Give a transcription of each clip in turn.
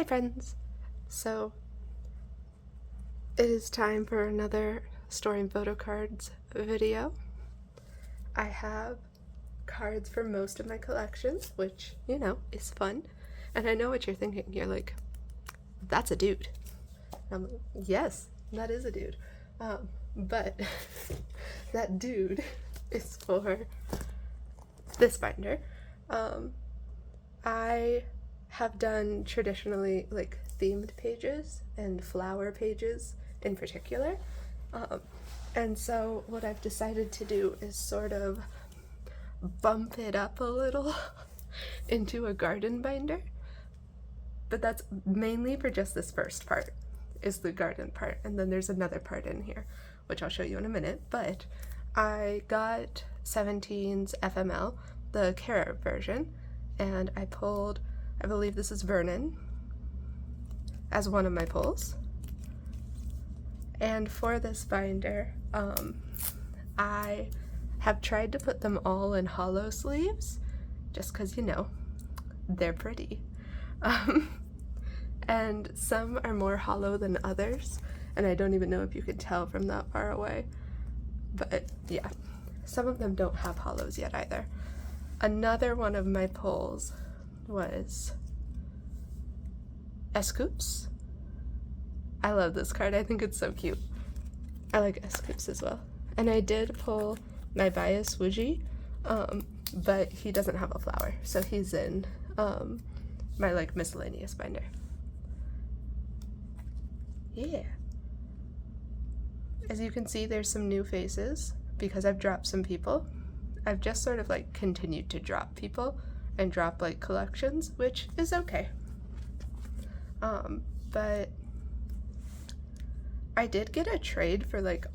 Hi friends! So it is time for another storing photo cards video. I have cards for most of my collections, which, you know, is fun. And I know what you're thinking. You're like, that's a dude. I'm like, yes, that is a dude. But that dude is for this binder. I have done traditionally like themed pages and flower pages in particular. And so what I've decided to do is sort of bump it up a little into a garden binder. But that's mainly for just this first part, is the garden part. And then there's another part in here, which I'll show you in a minute. But I got 17's FML, the Kara version, and I pulled, I believe this is Vernon, as one of my pulls. And for this binder, I have tried to put them all in hollow sleeves, just because, you know, they're pretty. And some are more hollow than others, and I don't even know if you could tell from that far away. But yeah, some of them don't have hollows yet either. Another one of my pulls was Escoops. I love this card. I think it's so cute. I like Escoops as well. And I did pull my Velvet Seulgi, but he doesn't have a flower, so he's in my like miscellaneous binder. Yeah. As you can see, there's some new faces because I've dropped some people. I've just sort of like continued to drop people and drop like collections, which is okay. But I did get a trade for like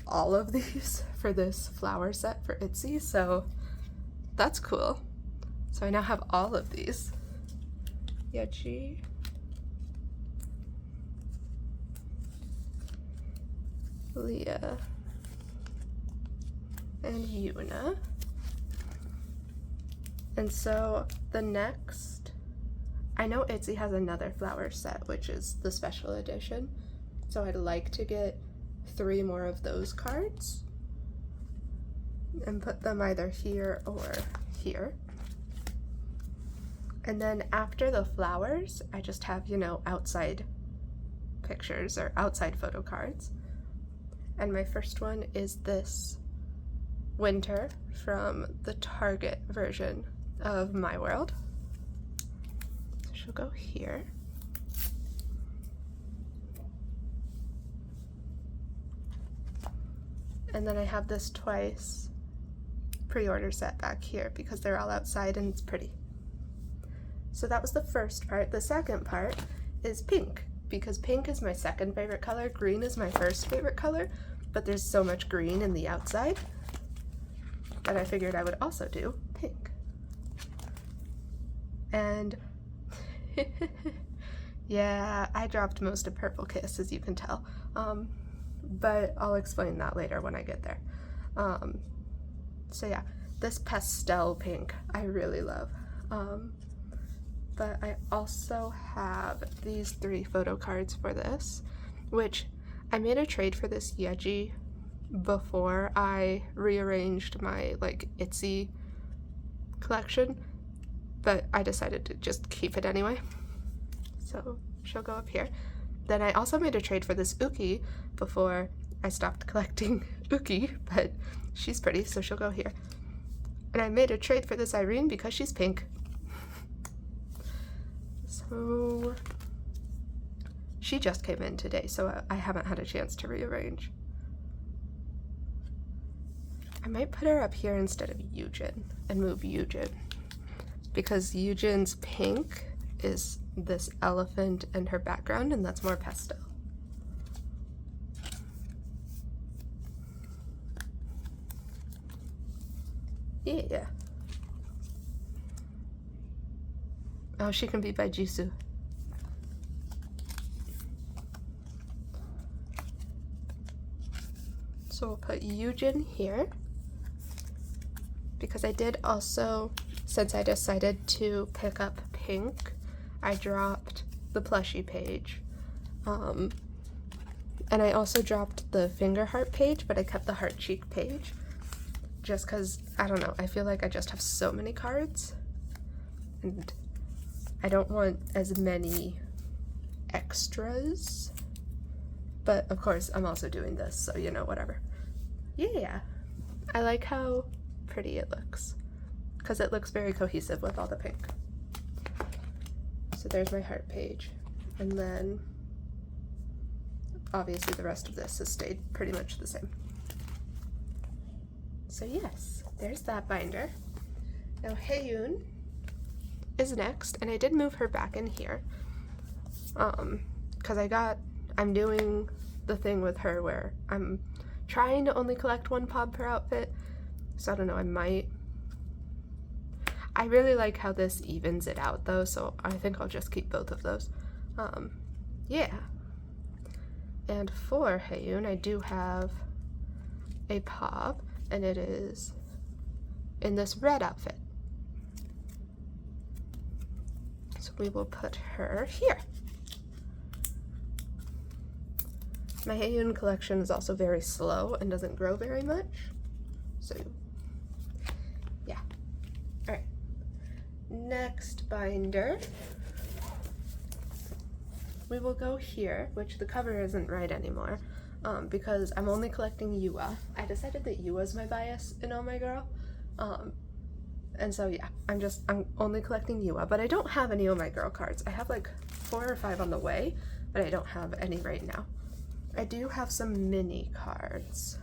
all of these for this flower set for Etsy, so that's cool. So I now have all of these. Yujin, Leah, and Yuna. And so the next, I know Etsy has another flower set, which is the special edition. So I'd like to get 3 more of those cards and put them either here or here. And then after the flowers, I just have, you know, outside pictures or outside photo cards. And my first one is this Winter from the Target version of My World. So she'll go here. And then I have this twice pre-order set back here because they're all outside and it's pretty. So that was the first part. The second part is pink, because pink is my second favorite color. Green is my first favorite color, but there's so much green in the outside that I figured I would also do pink. And yeah, I dropped most of Purple Kiss, as you can tell. But I'll explain that later when I get there. So yeah, this pastel pink I really love. But I also have these 3 photo cards for this, which I made a trade for this Yeji before I rearranged my like Etsy collection, but I decided to just keep it anyway. So she'll go up here. Then I also made a trade for this Uki before I stopped collecting Uki, but she's pretty, so she'll go here. And I made a trade for this Irene because she's pink. So she just came in today, so I haven't had a chance to rearrange. I might put her up here instead of Yujin and move Yujin, because Yujin's pink is this elephant and her background, and that's more pastel. Yeah. Oh, she can be by Jisoo. So we'll put Yujin here, because I did also, since I decided to pick up pink, I dropped the plushie page. And I also dropped the finger heart page, but I kept the heart cheek page. Just because, I don't know, I feel like I just have so many cards. And I don't want as many extras. But, of course, I'm also doing this, so, you know, whatever. Yeah. I like how pretty it looks. Because it looks very cohesive with all the pink. So there's my heart page. And then, obviously, the rest of this has stayed pretty much the same. So yes, there's that binder. Now Haeyoon is next, and I did move her back in here. Because I'm doing the thing with her where I'm trying to only collect one pod per outfit. So I don't know, I really like how this evens it out though, so I think I'll just keep both of those. Yeah. And for Haeyoon, I do have a pop, and it is in this red outfit. So we will put her here. My Haeyoon collection is also very slow and doesn't grow very much. So, yeah. Alright. Next binder. We will go here, which the cover isn't right anymore, because I'm only collecting YooA. I decided that YooA is my bias in Oh My Girl. And so yeah, I'm only collecting YooA, but I don't have any Oh My Girl cards. I have like 4 or 5 on the way, but I don't have any right now. I do have some Minnie cards.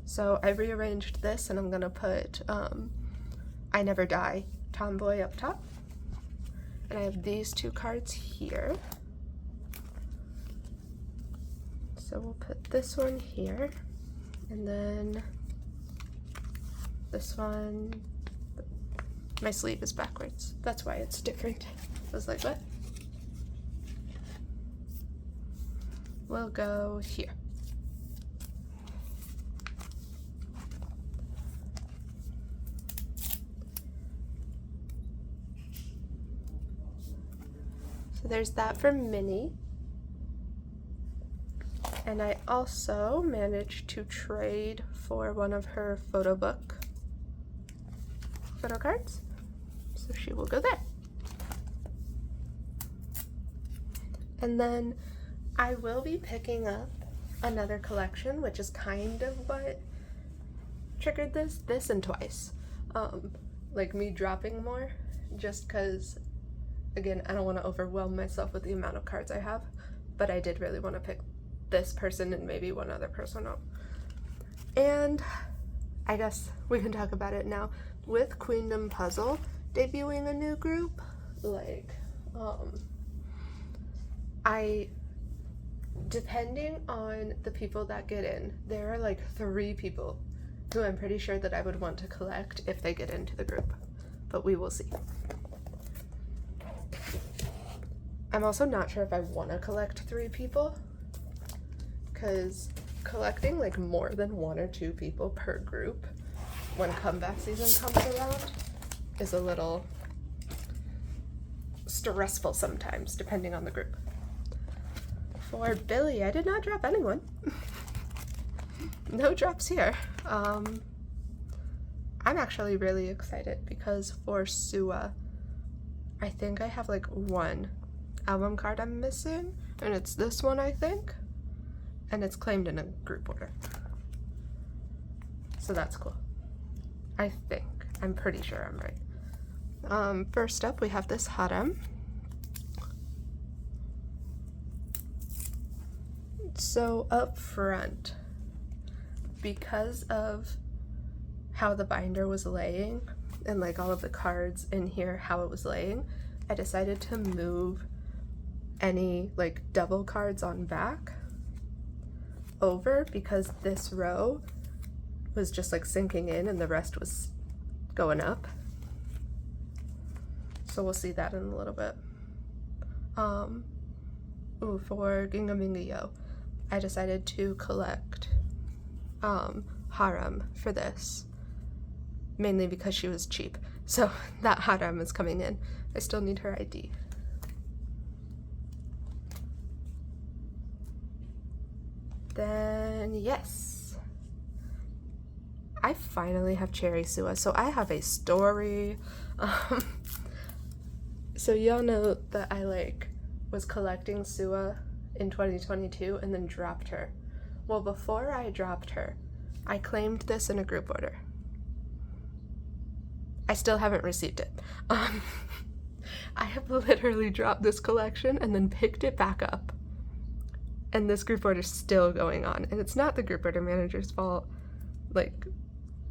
So I rearranged this, and I'm gonna put I Never Die Tomboy up top. And I have these 2 cards here. So we'll put this one here, and then this one, my sleeve is backwards. That's why it's different. I was like, what? We'll go here. So there's that for Minnie. And I also managed to trade for one of her photo cards. So she will go there. And then I will be picking up another collection, which is kind of what triggered this and twice. Like me dropping more, just because, again, I don't want to overwhelm myself with the amount of cards I have, but I did really want to pick this person and maybe one other person up. And I guess we can talk about it now. With Queendom Puzzle debuting a new group, like, depending on the people that get in, there are like 3 people who I'm pretty sure that I would want to collect if they get into the group, but we will see. I'm also not sure if I want to collect 3 people, because collecting like more than 1 or 2 people per group when comeback season comes around is a little stressful sometimes, depending on the group. For Billlie, I did not drop anyone. No drops here. I'm actually really excited because for Sua, I think I have like 1 album card I'm missing, and it's this one, I think, and it's claimed in a group order. So that's cool. I think. I'm pretty sure I'm right. First up, we have this Haram. So up front, because of how the binder was laying and like all of the cards in here, how it was laying, I decided to move any like double cards on back over, because this row was just like sinking in and the rest was going up. So we'll see that in a little bit. For Gingamingayo, I decided to collect Haram for this, mainly because she was cheap. So that Haram is coming in. I still need her ID. Then, yes, I finally have Cherry Sua, so I have a story. So y'all know that I was collecting Sua in 2022 and then dropped her. Well, before I dropped her, I claimed this in a group order. I still haven't received it. I have literally dropped this collection and then picked it back up. And this group order is still going on. And it's not the group order manager's fault. Like,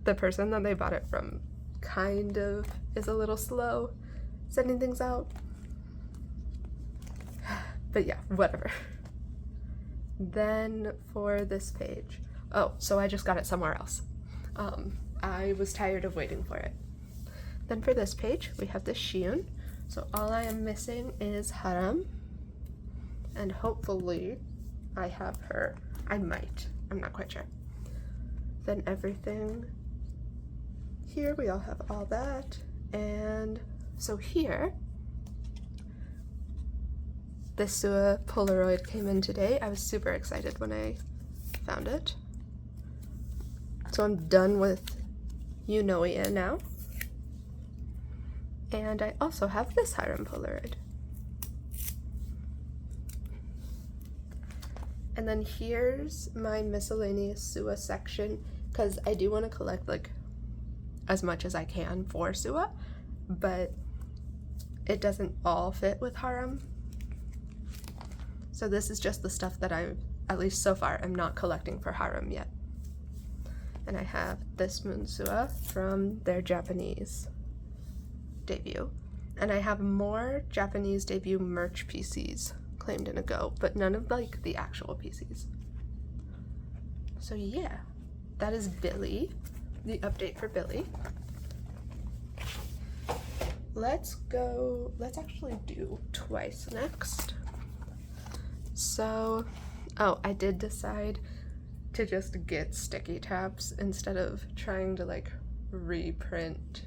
the person that they bought it from kind of is a little slow sending things out. But yeah, whatever. Then for this page. Oh, so I just got it somewhere else. I was tired of waiting for it. Then for this page, we have the Chaeyeon. So all I am missing is Haram. And hopefully I have her. I might. I'm not quite sure. Then everything here, we all have all that. And so here, this Sua Polaroid came in today. I was super excited when I found it. So I'm done with YooA now. And I also have this Haram Polaroid. And then here's my miscellaneous Sua section, because I do want to collect as much as I can for Sua, but it doesn't all fit with Haram. So this is just the stuff that I, at least so far, am not collecting for Haram yet. And I have this Moon Sua from their Japanese debut. And I have more Japanese debut merch PCs claimed in a Go, but none of the actual PCs. So yeah, that is Billlie, the update for Billlie. Let's actually do Twice next. So, oh, I did decide to just get sticky tabs instead of trying to reprint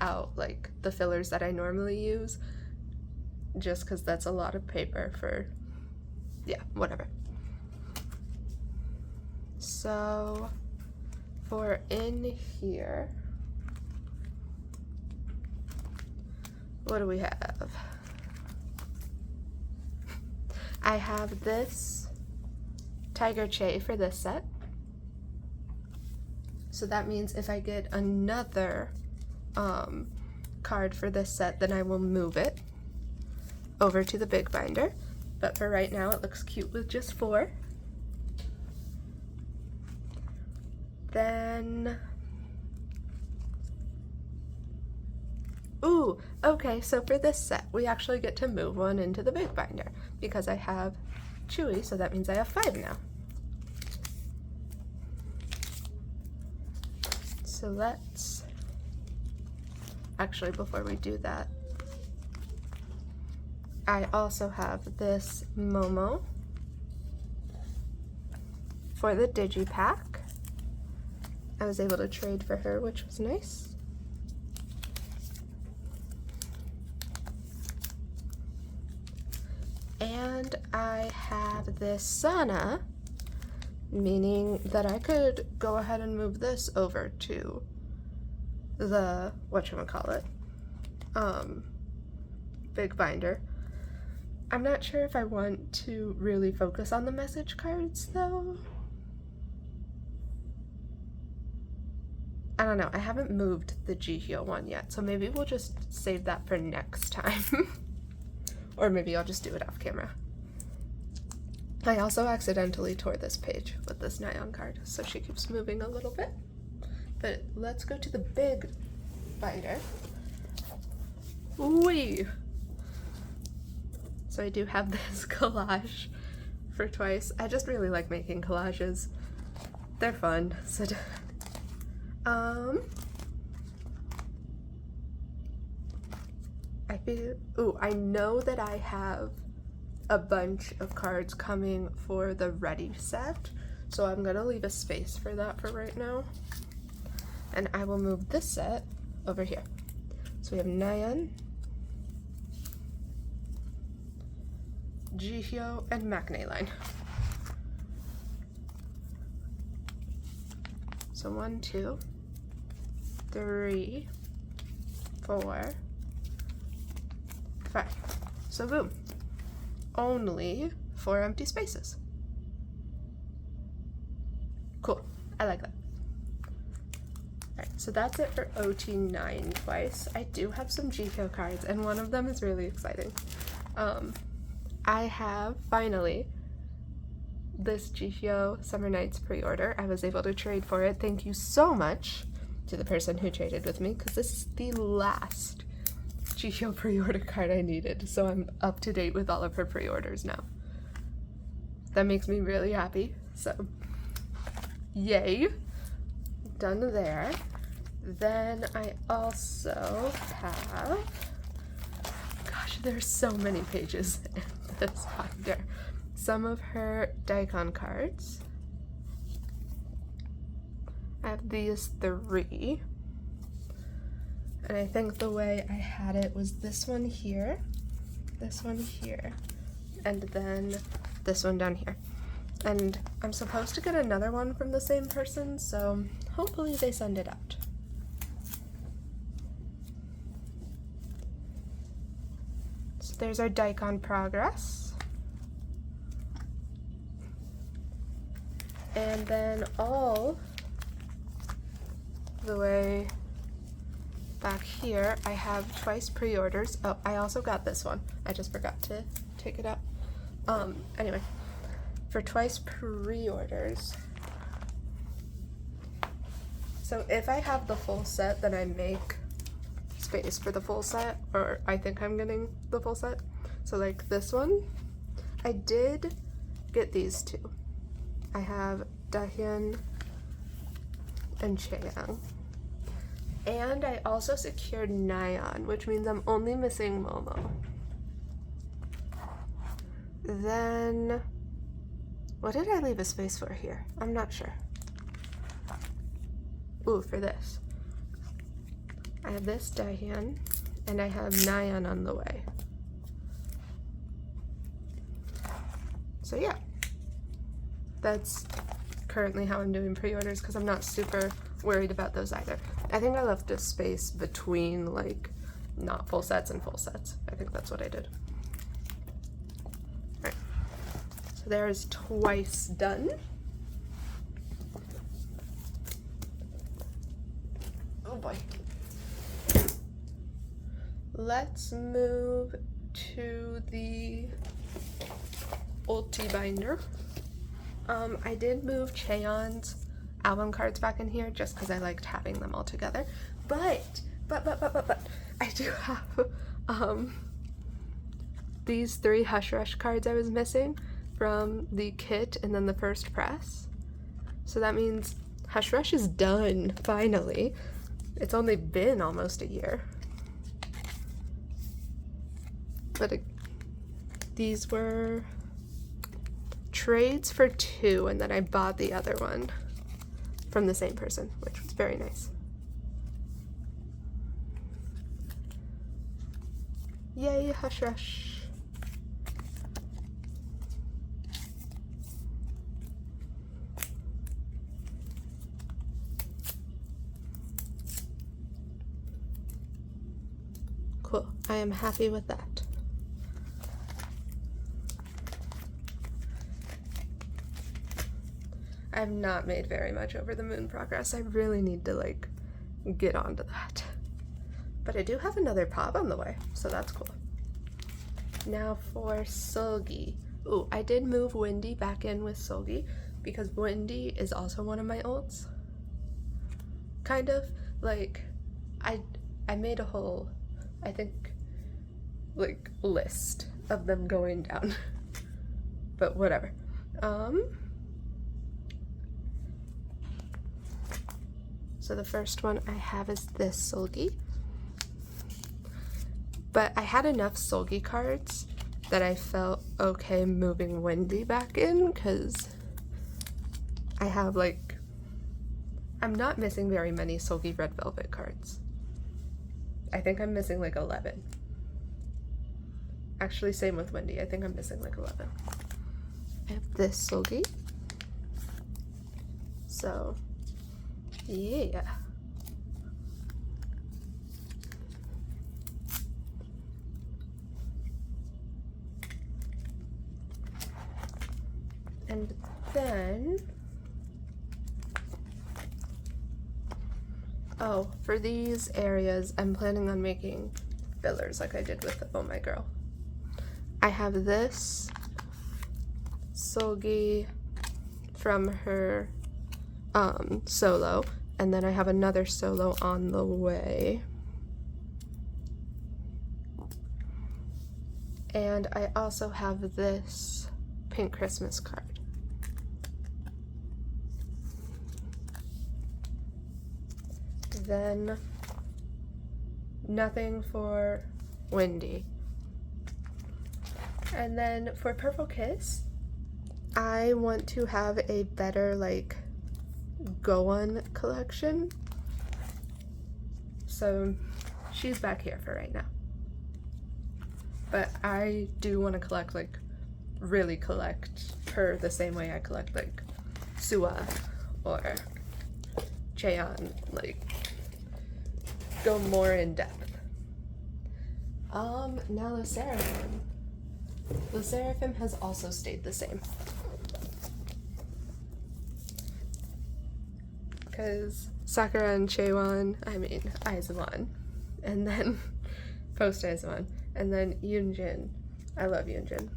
out the fillers that I normally use, just because that's a lot of paper for, yeah, whatever. So for in here, what do we have? I have this Tiger Che for this set. So that means if I get another card for this set, then I will move it over to the big binder. But for right now, it looks cute with just 4. Then, ooh, okay, so for this set, we actually get to move one into the big binder because I have Chewy, so that means I have 5 now. So let's, actually before we do that, I also have this Momo for the Digipack. I was able to trade for her, which was nice. And I have this Sana, meaning that I could go ahead and move this over to the, whatchamacallit, big binder. I'm not sure if I want to really focus on the message cards though. I don't know, I haven't moved the Jihyo one yet, so maybe we'll just save that for next time. Or maybe I'll just do it off camera. I also accidentally tore this page with this Nyan card, so she keeps moving a little bit. But let's go to the big binder. Whee! So I do have this collage for Twice. I just really like making collages. They're fun. So I know that I have a bunch of cards coming for the Ready set, so I'm gonna leave a space for that for right now. And I will move this set over here. So we have Nyan, Jihyo, and Maknae Line. So 1, 2, 3, 4, 5. So boom. Only 4 empty spaces. Cool. I like that. Alright, so that's it for OT9 twice. I do have some Jihyo cards, and one of them is really exciting. I have finally this Jihyo Summer Nights pre-order. I was able to trade for it. Thank you so much to the person who traded with me, because this is the last Jihyo pre-order card I needed, so I'm up to date with all of her pre-orders now. That makes me really happy, so yay! Done there. Then I also have, gosh, there's so many pages in this binder. Some of her Daikon cards. I have these 3. And I think the way I had it was this one here, and then this one down here. And I'm supposed to get another one from the same person, so hopefully they send it out. So there's our Daikon progress. And then all the way back here, I have twice pre-orders. Oh, I also got this one. I just forgot to take it out. Anyway, for twice pre-orders. So if I have the full set, then I make space for the full set, or I think I'm getting the full set. So like this one, I did get these 2. I have Dahyun and Chaeyoon. And I also secured Nyan, which means I'm only missing Momo. Then, what did I leave a space for here? I'm not sure. Ooh, for this. I have this Dahyun, and I have Nyan on the way. So yeah, that's currently how I'm doing pre-orders, because I'm not super worried about those either. I think I left a space between like not full sets and full sets. I think that's what I did. Alright, so there's twice done. Oh boy. Let's move to the Ulti binder. I did move Chaeyeon's album cards back in here just because I liked having them all together. But I do have these 3 Hush Rush cards I was missing from the kit and then the first press. So that means Hush Rush is done, finally. It's only been almost a year. But these were trades for 2, and then I bought the other one from the same person, which was very nice. Yay, Hush Rush. Cool, I am happy with that. I have not made very much over the moon progress. I really need to like get onto that. But I do have another pop on the way, so that's cool. Now for Seulgi. Ooh, I did move Wendy back in with Seulgi because Wendy is also one of my ults. Kind of like I made a whole, I think, like list of them going down. But whatever. So the first one I have is this Seulgi. But I had enough Seulgi cards that I felt okay moving Wendy back in, because I have like, I'm not missing very many Seulgi Red Velvet cards. I think I'm missing like 11. Actually, same with Wendy. I think I'm missing like 11. I have this Seulgi. So Yeah. And then, oh, for these areas, I'm planning on making fillers like I did with Oh My Girl. I have this Seulgi from her solo, and then I have another solo on the way. And I also have this Pink Christmas card. Then nothing for Wendy. And then for Purple Kiss, I want to have a better like Go Eun collection. So she's back here for right now. But I do want to collect, like, really collect her the same way I collect like Sua or Chaeyeon, like go more in depth. Now the Sserafim. The Sserafim has also stayed the same. Because Sakura and Chaewon, I mean, Aizawan, and then post Aizawan, and then Yunjin. I love Yunjin.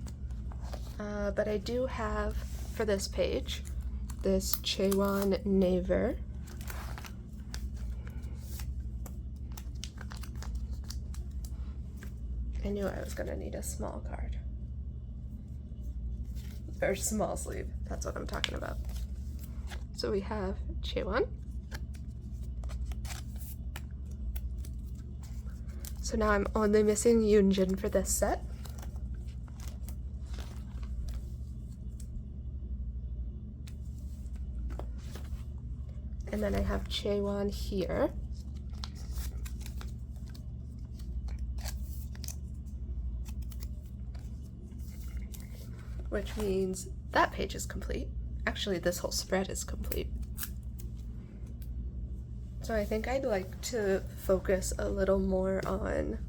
But I do have, for this page, this Chaewon Naver. I knew I was gonna need a small card. Or small sleeve, that's what I'm talking about. So we have Chaewon. So now I'm only missing Yunjin for this set. And then I have Chaewon here. Which means that page is complete. Actually, this whole spread is complete. So I think I'd like to focus a little more on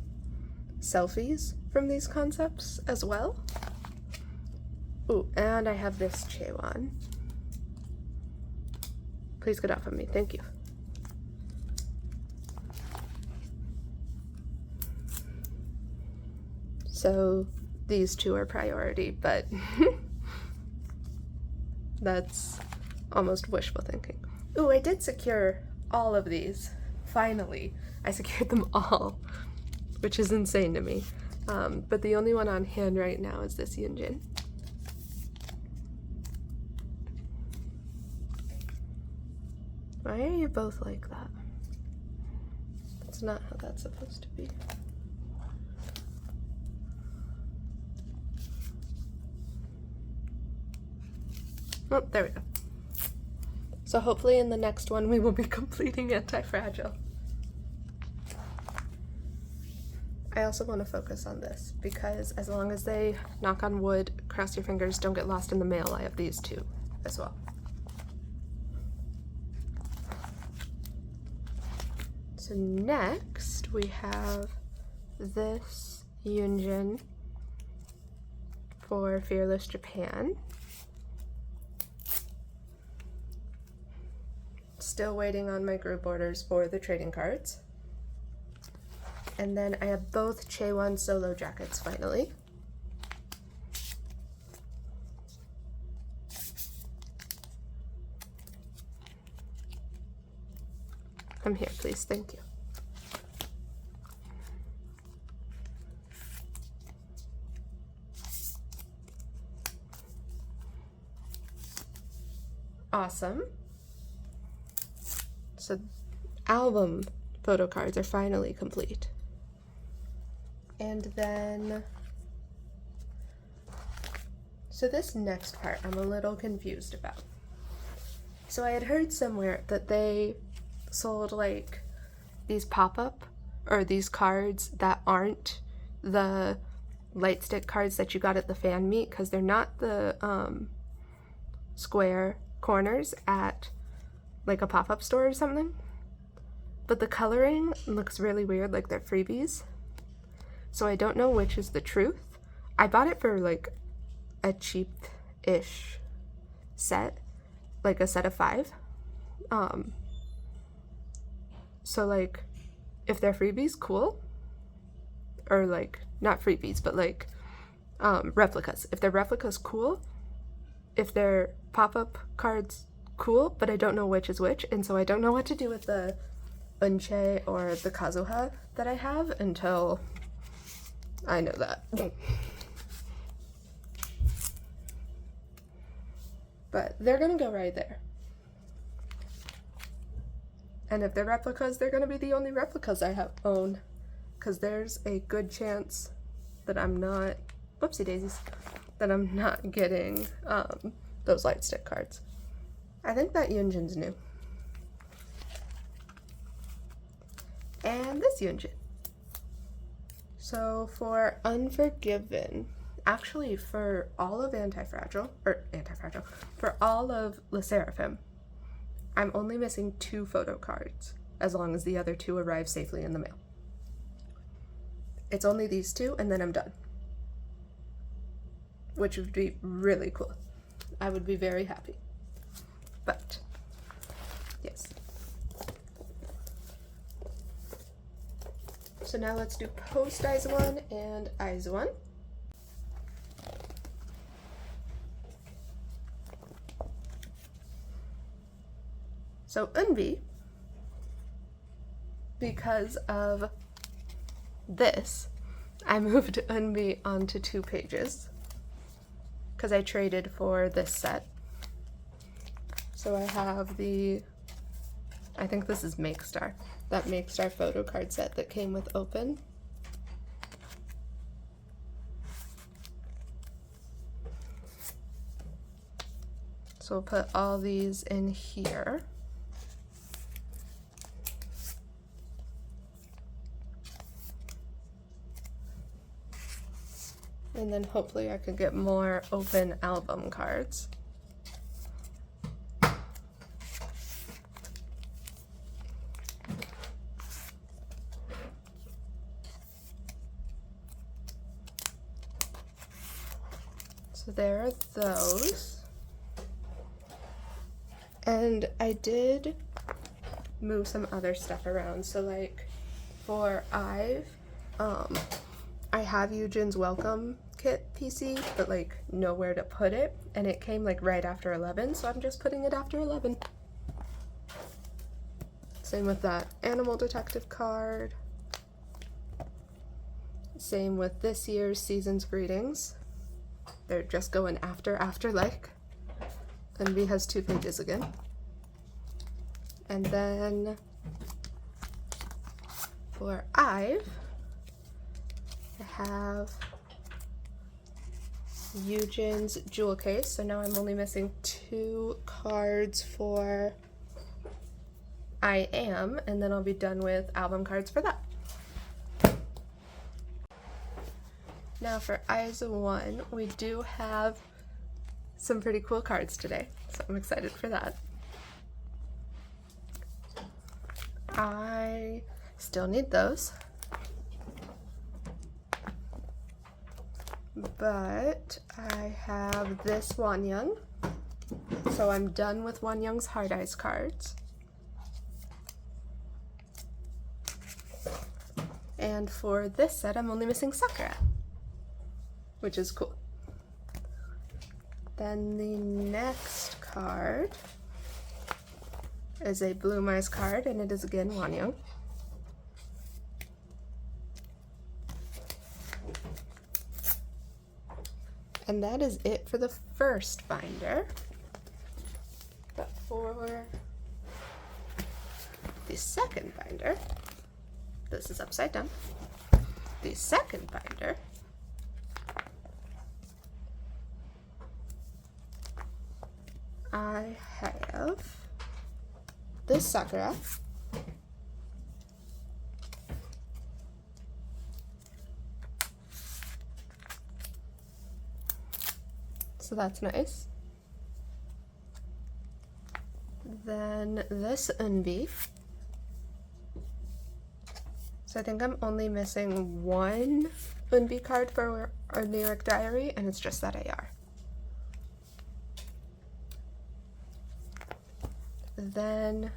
selfies from these concepts as well. Ooh, and I have this Chaewon. Please get off of me, thank you. So these two are priority, but that's almost wishful thinking. Ooh, I did secure all of these. Finally, I secured them all, which is insane to me. But the only one on hand right now is this Yunjin. Why are you both like that? That's not how that's supposed to be. Oh, there we go. So hopefully in the next one we will be completing Anti-Fragile. I also want to focus on this because as long as they, knock on wood, cross your fingers, don't get lost in the mail, I have these two as well. So next we have this Yunjin for Fearless Japan. Still waiting on my group orders for the trading cards. And then I have both Chaewon solo jackets finally. Come here, please, thank you. Awesome. So album photo cards are finally complete. And then, so this next part I'm a little confused about. So I had heard somewhere that they sold like these pop-up or these cards that aren't the light stick cards that you got at the fan meet because they're not the square corners at like a pop-up store or something. But the coloring looks really weird, like they're freebies. So I don't know which is the truth. I bought it for like a cheap-ish set, like a set of 5. So like, if they're freebies, cool. Or like, not freebies, but like replicas. If they're replicas, cool. If they're pop-up cards, cool, but I don't know which is which, and so I don't know what to do with the Unche or the Kazuha that I have until I know that. But they're gonna go right there. And if they're replicas, they're gonna be the only replicas I own. Because there's a good chance that I'm not, whoopsie daisies, that I'm not getting those light stick cards. I think that Yunjin's new. And this Yunjin. So for Unforgiven, actually for all of for all of the Sserafim, I'm only missing 2 photo cards, as long as the other 2 arrive safely in the mail. It's only these 2, and then I'm done. Which would be really cool. I would be very happy. But, yes. So now let's do post IZ*ONE and IZ*ONE. So Eunbi, because of this, I moved Eunbi onto 2 pages because I traded for this set. So I have the, I think this is Make Star, that Make Star photo card set that came with Open. So we'll put all these in here. And then hopefully I could get more Open album cards. So there are those. And I did move some other stuff around. So like for IVE, I have Yujin's Welcome Kit PC, but like nowhere to put it, and it came like right after 11, so I'm just putting it after 11. Same with that Animal Detective card. Same with this year's Season's Greetings. They're just going after like. Eunbi has 2 pages again. And then for IVE, I have Yujin's Jewel Case, so now I'm only missing 2 cards for I Am, and then I'll be done with album cards for that. Now for IZ*ONE, we do have some pretty cool cards today, so I'm excited for that. I still need those. But I have this Wonyoung, so I'm done with Wonyoung's Hard Eyes cards. And for this set, I'm only missing Sakura, which is cool. Then the next card is a Blue Eyes card, and it is again Wonyoung. And that is it for the first binder. But for the second binder, this is upside down. The second binder I have this Sakura. So that's nice. Then this Eunbi. So I think I'm only missing one Eunbi card for our New York Diary, and it's just that AR. Then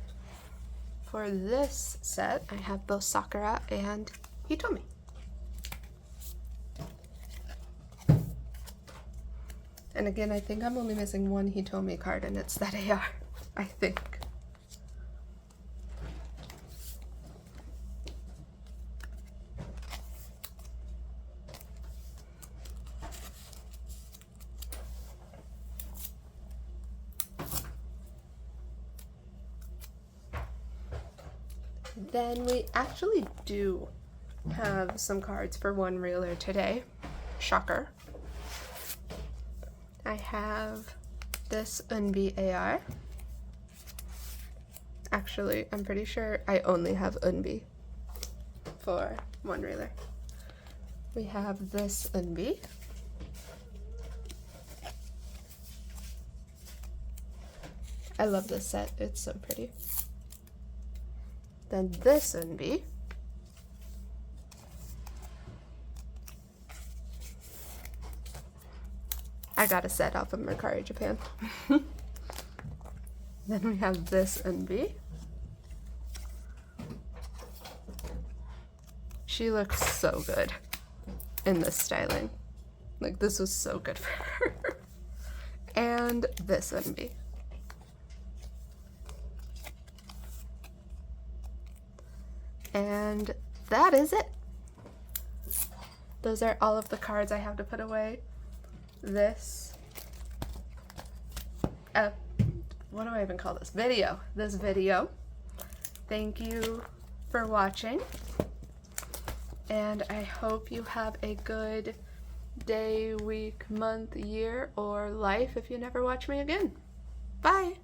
for this set, I have both Sakura and Hitomi. And again, I think I'm only missing one Hitomi card, and it's that AR, I think. Then we actually do have some cards for one reeler today. Shocker. I have this Eunbi AR. Actually, I'm pretty sure I only have Eunbi for one reeler. We have this Eunbi. I love this set, it's so pretty. Then this Eunbi. I got a set off of Mercari Japan. Then we have this Eunbi. She looks so good in this styling. Like, this was so good for her. And this Eunbi. And that is it. Those are all of the cards I have to put away. This, what do I even call this? This video. Thank you for watching. And I hope you have a good day, week, month, year, or life if you never watch me again. Bye!